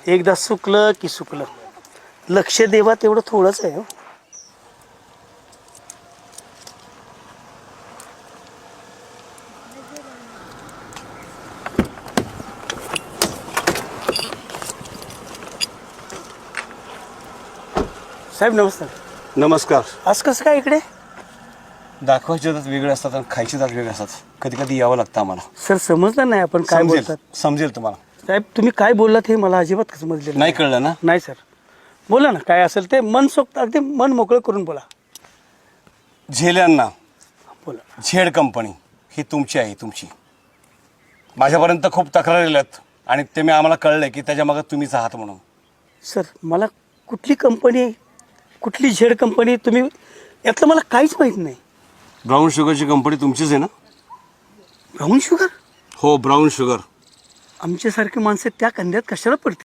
एकदा सुकलं की सुकलं. लक्ष देवा तेवढं थोडंच आहे हो. साहेब नमस्कार. नमस्कार. आज कसं काय इकडे? दाखवायचे दात वेगळे असतात आणि खायचे दात वेगळे असतात. कधी कधी यावं लागतं आम्हाला. सर समजलं नाही आपण काय बोलतात. समजेल तुम्हाला. साहेब तुम्ही काय बोललात हे मला अजिबात समजलेलं नाही कळलं ना? नाही सर. बोला ना काय असेल ते मनसोक्त अगदी मन मोकळं करून बोला. झेल्यांना बोला. झेड कंपनी ही तुमची आहे, तुमची. माझ्यापर्यंत खूप तक्रारी आल्यात आणि ते मी आम्हाला कळलं की त्याच्या मागे तुम्हीच आहात म्हणून. सर मला कुठली कंपनी, कुठली झेड कंपनी, तुम्ही यातलं मला काहीच माहीत नाही. ब्राऊन शुगरची कंपनी तुमचीच आहे ना? Brown sugar? हो, ब्राऊन शुगर. आमच्यासारखी माणसं त्या कंद्यात कशाला पडतील?